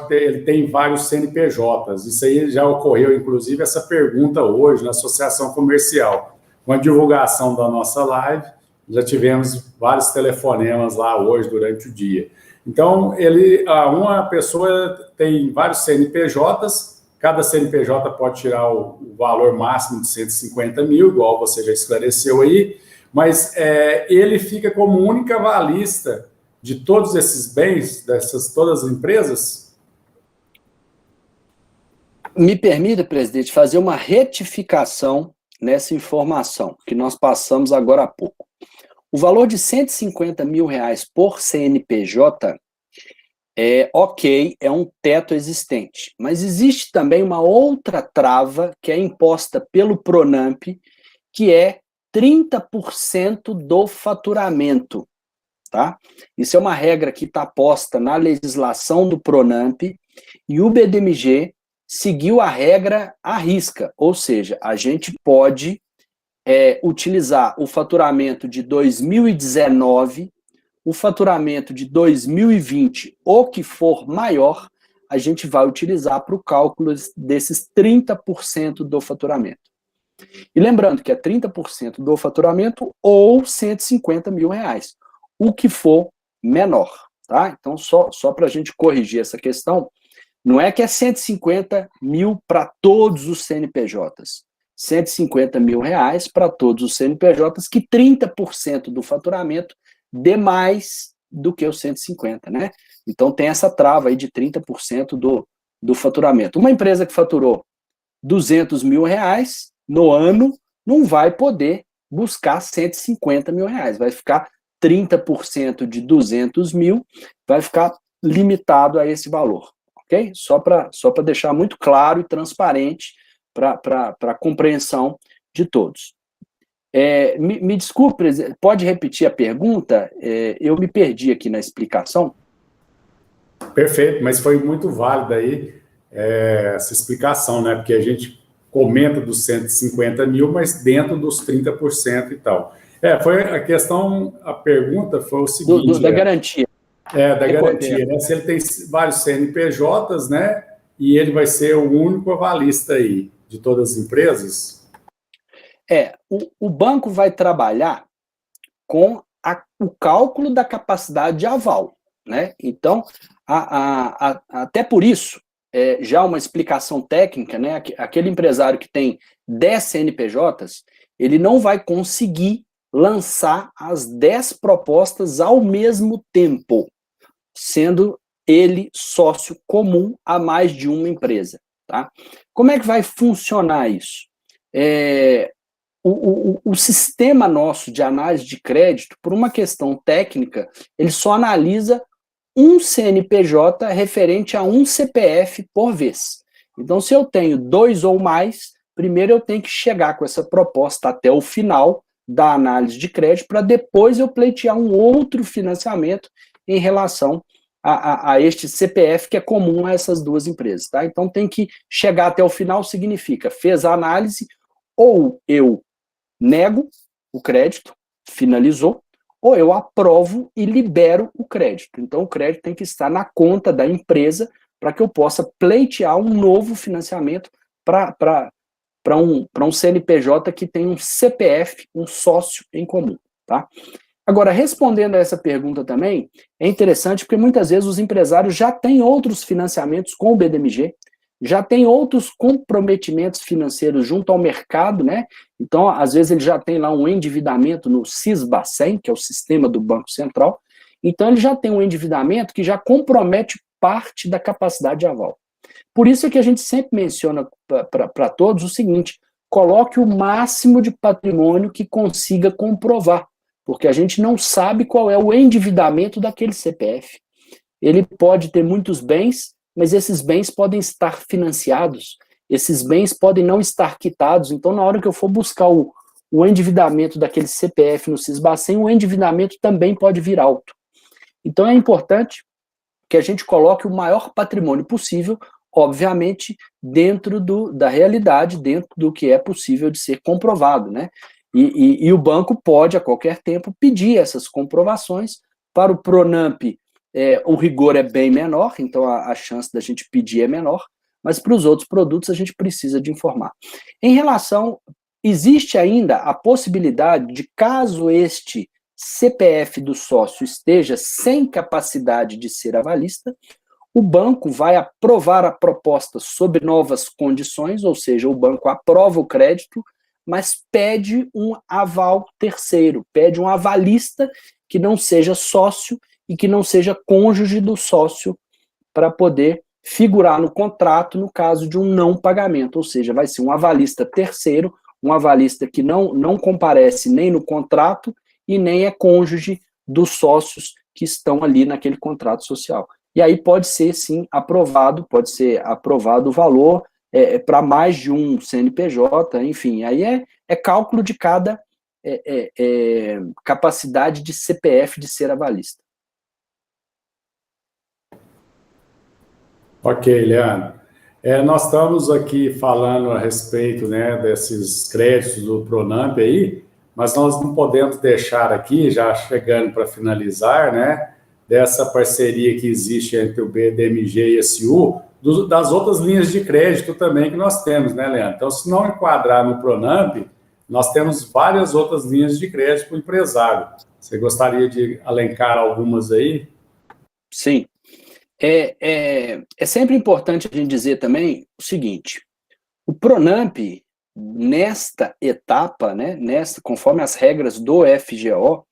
ele tem vários CNPJs. Isso aí já ocorreu, inclusive, essa pergunta hoje na Associação Comercial. Com a divulgação da nossa live, já tivemos vários telefonemas lá hoje durante o dia. Então, uma pessoa tem vários CNPJs, cada CNPJ pode tirar o valor máximo de 150 mil, igual você já esclareceu aí, mas ele fica como única avalista de todos esses bens, dessas todas as empresas? Me permita, presidente, fazer uma retificação nessa informação que nós passamos agora há pouco. O valor de 150 mil reais por CNPJ é um teto existente, mas existe também uma outra trava que é imposta pelo Pronamp, que é 30% do faturamento. Tá? Isso é uma regra que está posta na legislação do Pronamp e o BDMG seguiu a regra à risca, ou seja, a gente pode utilizar o faturamento de 2019, o faturamento de 2020, o que for maior, a gente vai utilizar para o cálculo desses 30% do faturamento. E lembrando que é 30% do faturamento ou 150 mil reais, o que for menor, tá? Então, só para a gente corrigir essa questão, não é que é 150 mil para todos os CNPJs, 150 mil reais para todos os CNPJs, que 30% do faturamento dê mais do que os 150, né? Então, tem essa trava aí de 30% do faturamento. Uma empresa que faturou 200 mil reais no ano não vai poder buscar 150 mil reais, vai ficar 30% de 200 mil, vai ficar limitado a esse valor, ok? Só para deixar muito claro e transparente para a compreensão de todos. Me desculpe, pode repetir a pergunta? Eu me perdi aqui na explicação. Perfeito, mas foi muito válida aí essa explicação, né? Porque a gente comenta dos 150 mil, mas dentro dos 30% e tal. Foi a questão, a pergunta foi o seguinte... Da garantia. Da garantia, né? Se ele tem vários CNPJs, né? E ele vai ser o único avalista aí de todas as empresas? O banco vai trabalhar com o cálculo da capacidade de aval, né? Então, até por isso, já uma explicação técnica, né? Aquele empresário que tem 10 CNPJs, ele não vai conseguir lançar as 10 propostas ao mesmo tempo, sendo ele sócio comum a mais de uma empresa, tá? Como é que vai funcionar isso? O sistema nosso de análise de crédito, por uma questão técnica, ele só analisa um CNPJ referente a um CPF por vez. Então, se eu tenho 2 ou mais, primeiro eu tenho que chegar com essa proposta até o final da análise de crédito, para depois eu pleitear um outro financiamento em relação a este CPF que é comum a essas duas empresas, tá? Então, tem que chegar até o final, significa, fez a análise, ou eu nego o crédito, finalizou, ou eu aprovo e libero o crédito. Então, o crédito tem que estar na conta da empresa para que eu possa pleitear um novo financiamento para um CNPJ que tem um CPF, um sócio em comum, tá? Agora, respondendo a essa pergunta também, é interessante porque muitas vezes os empresários já têm outros financiamentos com o BDMG, já tem outros comprometimentos financeiros junto ao mercado, né? Então, às vezes, ele já tem lá um endividamento no SISBACEN, que é o sistema do Banco Central. Então, ele já tem um endividamento que já compromete parte da capacidade de aval. Por isso é que a gente sempre menciona para todos o seguinte: coloque o máximo de patrimônio que consiga comprovar, porque a gente não sabe qual é o endividamento daquele CPF. Ele pode ter muitos bens, mas esses bens podem estar financiados, esses bens podem não estar quitados. Então, na hora que eu for buscar o endividamento daquele CPF no SISBACEN, o endividamento também pode vir alto. Então, é importante que a gente coloque o maior patrimônio possível, obviamente, dentro da realidade, dentro do que é possível de ser comprovado, né? E o banco pode, a qualquer tempo, pedir essas comprovações para o Pronamp o rigor é bem menor, então a chance da gente pedir é menor, mas para os outros produtos a gente precisa de informar. Em relação, existe ainda a possibilidade de, caso este CPF do sócio esteja sem capacidade de ser avalista, o banco vai aprovar a proposta sob novas condições, ou seja, o banco aprova o crédito, mas pede um aval terceiro, pede um avalista que não seja sócio e que não seja cônjuge do sócio para poder figurar no contrato no caso de um não pagamento, ou seja, vai ser um avalista terceiro, um avalista que não comparece nem no contrato e nem é cônjuge dos sócios que estão ali naquele contrato social. E aí pode ser, sim, aprovado o valor para mais de um CNPJ, enfim, aí é cálculo de cada capacidade de CPF de ser avalista. Ok, Leandro. Nós estamos aqui falando a respeito, né, desses créditos do Pronampe aí, mas nós não podemos deixar aqui, já chegando para finalizar, né, dessa parceria que existe entre o BDMG e a SIU, das outras linhas de crédito também que nós temos, né, Leandro? Então, se não enquadrar no Pronampe, nós temos várias outras linhas de crédito para o empresário. Você gostaria de elencar algumas aí? Sim. É sempre importante a gente dizer também o seguinte: o Pronamp, nesta etapa, né, conforme as regras do FGO,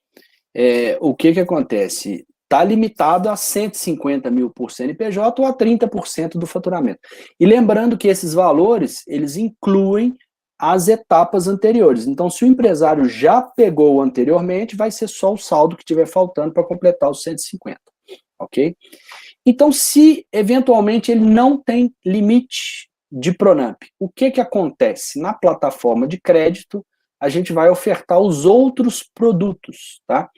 o que acontece? Está limitado a 150 mil por CNPJ ou a 30% do faturamento. E lembrando que esses valores, eles incluem as etapas anteriores. Então, se o empresário já pegou anteriormente, vai ser só o saldo que estiver faltando para completar os 150, ok? Então, se eventualmente ele não tem limite de Pronamp, o que acontece? Na plataforma de crédito, a gente vai ofertar os outros produtos, tá?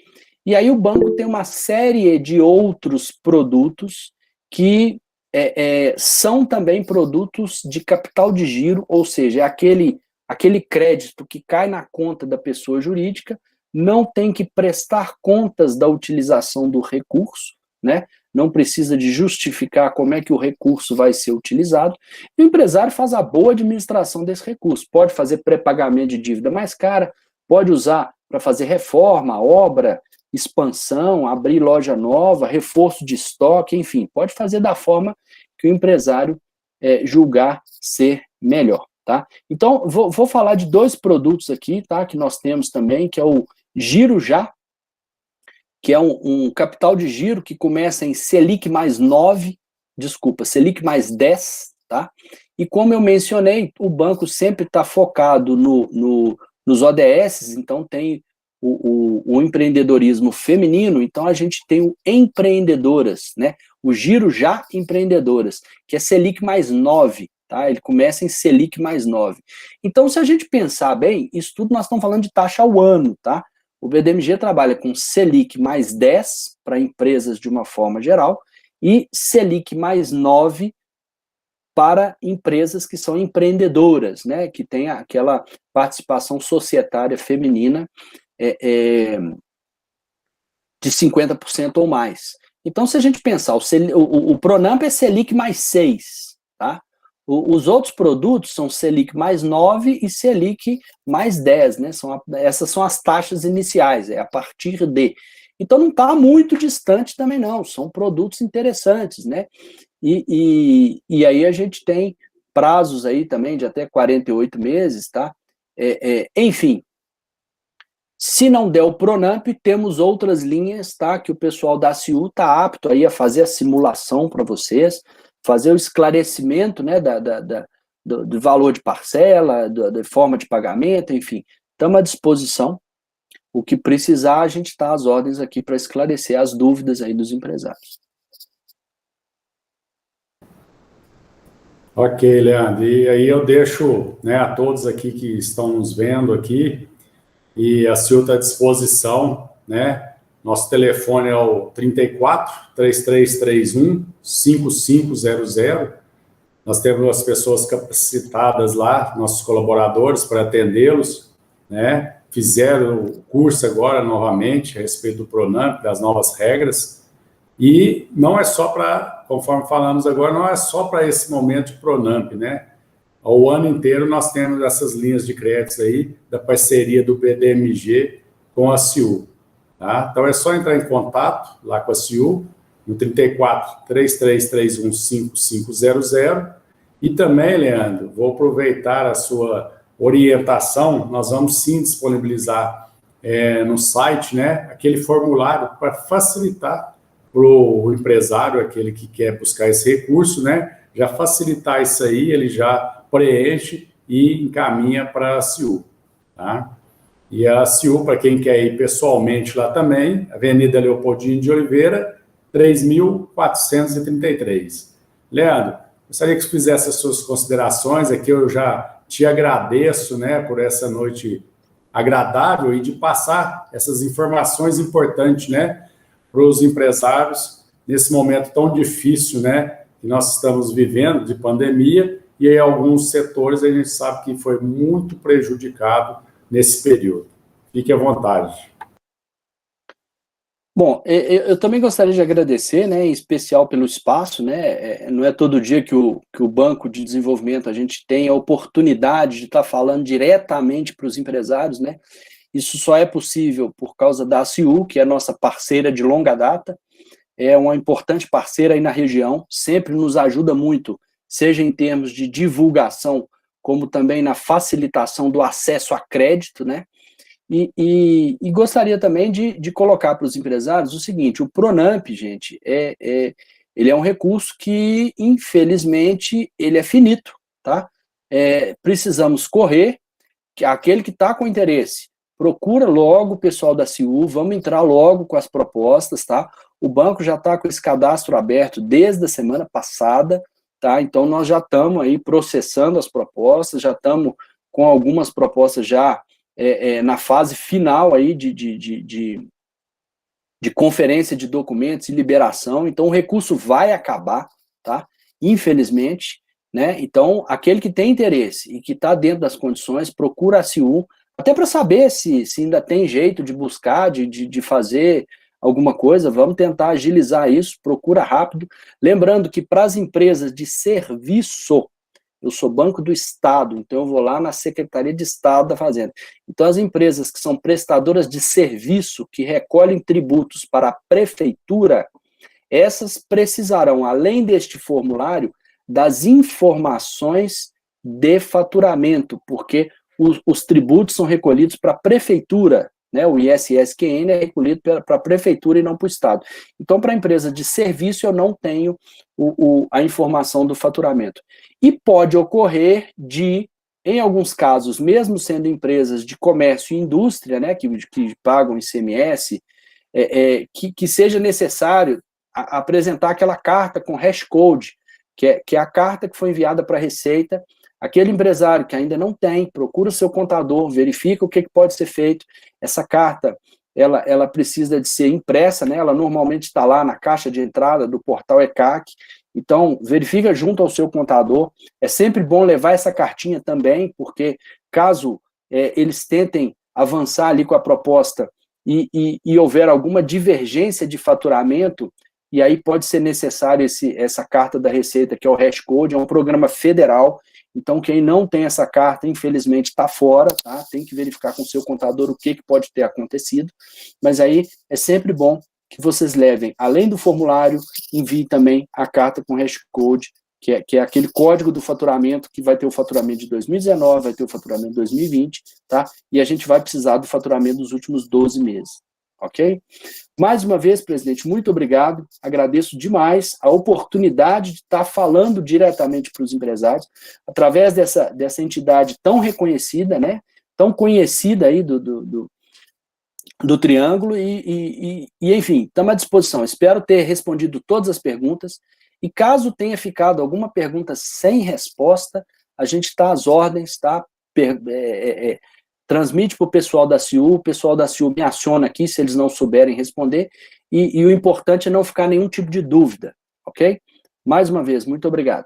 E aí o banco tem uma série de outros produtos que são também produtos de capital de giro, ou seja, é aquele crédito que cai na conta da pessoa jurídica, não tem que prestar contas da utilização do recurso, né? Não precisa de justificar como é que o recurso vai ser utilizado, e o empresário faz a boa administração desse recurso. Pode fazer pré-pagamento de dívida mais cara, pode usar para fazer reforma, obra, expansão, abrir loja nova, reforço de estoque, enfim, pode fazer da forma que o empresário julgar ser melhor, tá? Então, vou falar de dois produtos aqui, tá, que nós temos também, que é o Giro Já, que é um capital de giro que começa em Selic mais 9, Selic mais 10, tá? E como eu mencionei, o banco sempre está focado nos ODS, então tem o empreendedorismo feminino, então a gente tem o Empreendedoras, né? O Giro Já Empreendedoras, que é Selic mais 9, tá? Ele começa em Selic mais 9. Então, se a gente pensar bem, isso tudo nós estamos falando de taxa ao ano, tá? O BDMG trabalha com Selic mais 10 para empresas de uma forma geral e Selic mais 9 para empresas que são empreendedoras, né, que tem aquela participação societária feminina de 50% ou mais. Então, se a gente pensar, o Pronamp é Selic mais 6, tá? Os outros produtos são Selic mais 9 e Selic mais 10, né? Essas são as taxas iniciais, a partir de. Então não está muito distante também não, são produtos interessantes, né? E aí a gente tem prazos aí também de até 48 meses, tá? Enfim, se não der o Pronamp, temos outras linhas, tá? Que o pessoal da CIU está apto aí a fazer a simulação para vocês, fazer o esclarecimento, né, do valor de parcela, da forma de pagamento, enfim. Estamos à disposição. O que precisar, a gente está às ordens aqui para esclarecer as dúvidas aí dos empresários. Ok, Leandro. E aí eu deixo, né, a todos aqui que estão nos vendo aqui, e a CIU está à disposição, né? Nosso telefone é o 34-3331 5500. Nós temos as pessoas capacitadas lá, nossos colaboradores, para atendê-los, né? Fizeram o curso agora novamente a respeito do Pronamp, das novas regras. E não é só para, conforme falamos agora, não é só para esse momento de Pronamp, né? Ao ano inteiro nós temos essas linhas de créditos aí, da parceria do BDMG com a CIU. Tá? Então é só entrar em contato lá com a CIU, no 34 3331 5500. E também, Leandro, vou aproveitar a sua orientação, nós vamos sim disponibilizar no site, né, aquele formulário para facilitar para o empresário, aquele que quer buscar esse recurso, né, já facilitar isso aí, ele já preenche e encaminha para a CIU. Tá? E a CIU, para quem quer ir pessoalmente lá também, Avenida Leopoldino de Oliveira, 3.433. Leandro, gostaria que você fizesse as suas considerações, aqui eu já te agradeço, né, por essa noite agradável e de passar essas informações importantes, né, para os empresários nesse momento tão difícil, né, que nós estamos vivendo de pandemia, e aí alguns setores a gente sabe que foi muito prejudicado nesse período. Fique à vontade. Bom, eu também gostaria de agradecer, né, em especial pelo espaço, né, não é todo dia que o Banco de Desenvolvimento a gente tem a oportunidade de estar falando diretamente para os empresários, né, isso só é possível por causa da ACIU, que é a nossa parceira de longa data, é uma importante parceira aí na região, sempre nos ajuda muito, seja em termos de divulgação, como também na facilitação do acesso a crédito, né, e gostaria também de colocar para os empresários o seguinte, o Pronamp, gente, ele é um recurso que, infelizmente, ele é finito, tá? Precisamos correr, que aquele que está com interesse, procura logo o pessoal da CIU, vamos entrar logo com as propostas, tá? O banco já está com esse cadastro aberto desde a semana passada, tá? Então, nós já estamos aí processando as propostas, já estamos com algumas propostas já na fase final aí de conferência de documentos e liberação, então o recurso vai acabar, tá? Infelizmente, né? Então, aquele que tem interesse e que está dentro das condições, procura a CIU, até para saber se ainda tem jeito de buscar, de fazer alguma coisa, vamos tentar agilizar isso, procura rápido. Lembrando que para as empresas de serviço, eu sou Banco do Estado, então eu vou lá na Secretaria de Estado da Fazenda. Então, as empresas que são prestadoras de serviço, que recolhem tributos para a prefeitura, essas precisarão, além deste formulário, das informações de faturamento, porque os tributos são recolhidos para a prefeitura, né? O ISS-QN é recolhido para a prefeitura e não para o Estado. Então, para a empresa de serviço, eu não tenho a informação do faturamento. E pode ocorrer em alguns casos, mesmo sendo empresas de comércio e indústria, né, que pagam ICMS, que seja necessário apresentar aquela carta com hash code, que é a carta que foi enviada para a Receita. Aquele empresário que ainda não tem, procura o seu contador, verifica o que pode ser feito. Essa carta, ela precisa de ser impressa, né? Ela normalmente está lá na caixa de entrada do portal ECAC. Então, verifica junto ao seu contador. É sempre bom levar essa cartinha também, porque caso eles tentem avançar ali com a proposta e houver alguma divergência de faturamento, e aí pode ser necessário essa carta da Receita, que é o hash code, é um programa federal. Então, quem não tem essa carta, infelizmente, está fora, tá? Tem que verificar com o seu contador o que pode ter acontecido. Mas aí é sempre bom que vocês levem, além do formulário, envie também a carta com hash code, que é aquele código do faturamento, que vai ter o faturamento de 2019, vai ter o faturamento de 2020, tá? E a gente vai precisar do faturamento dos últimos 12 meses, ok? Mais uma vez, presidente, muito obrigado, agradeço demais a oportunidade de estar falando diretamente para os empresários, através dessa entidade tão reconhecida, né, tão conhecida aí do Triângulo, enfim, estamos à disposição, espero ter respondido todas as perguntas, e caso tenha ficado alguma pergunta sem resposta, a gente está às ordens, tá? Transmite para o pessoal da CIU me aciona aqui se eles não souberem responder, e o importante é não ficar nenhum tipo de dúvida, ok? Mais uma vez, muito obrigado.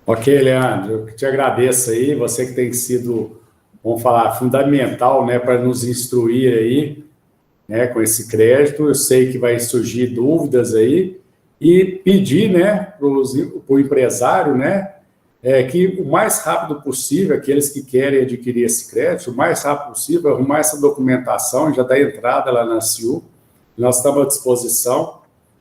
Ok, Leandro, eu te agradeço aí, você que tem sido, vamos falar, fundamental, né, para nos instruir aí, né, com esse crédito. Eu sei que vai surgir dúvidas aí e pedir, né, para o empresário, né, que o mais rápido possível, aqueles que querem adquirir esse crédito, o mais rápido possível, arrumar essa documentação, já dá entrada lá na CIU, nós estamos à disposição,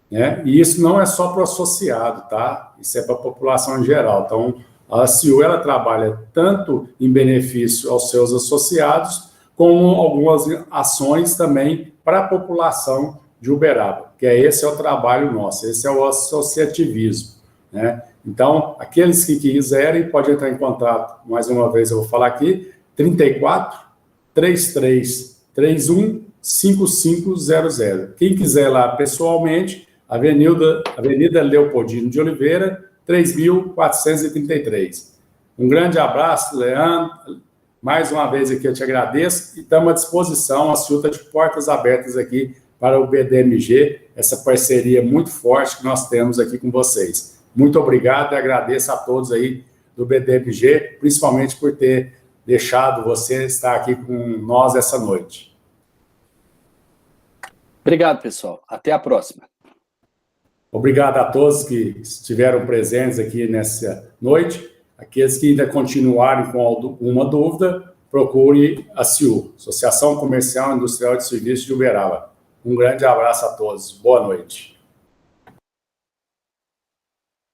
né, e isso não é só para o associado, tá? Isso é para a população em geral. Então, a CIU, ela trabalha tanto em benefício aos seus associados, como algumas ações também para a população de Uberaba, que esse é o trabalho nosso, esse é o associativismo, né? Então, aqueles que quiserem, podem entrar em contato, mais uma vez eu vou falar aqui, 34 33 31 5500. Quem quiser lá pessoalmente, Avenida Leopoldino de Oliveira, 3433. Um grande abraço, Leandro. Mais uma vez aqui eu te agradeço e estamos à disposição, a CIU está de portas abertas aqui para o BDMG, essa parceria muito forte que nós temos aqui com vocês. Muito obrigado e agradeço a todos aí do BDMG, principalmente por ter deixado você estar aqui com nós essa noite. Obrigado, pessoal. Até a próxima. Obrigado a todos que estiveram presentes aqui nessa noite. Aqueles que ainda continuarem com alguma dúvida, procure a CIU, Associação Comercial e Industrial de Serviços de Uberaba. Um grande abraço a todos. Boa noite.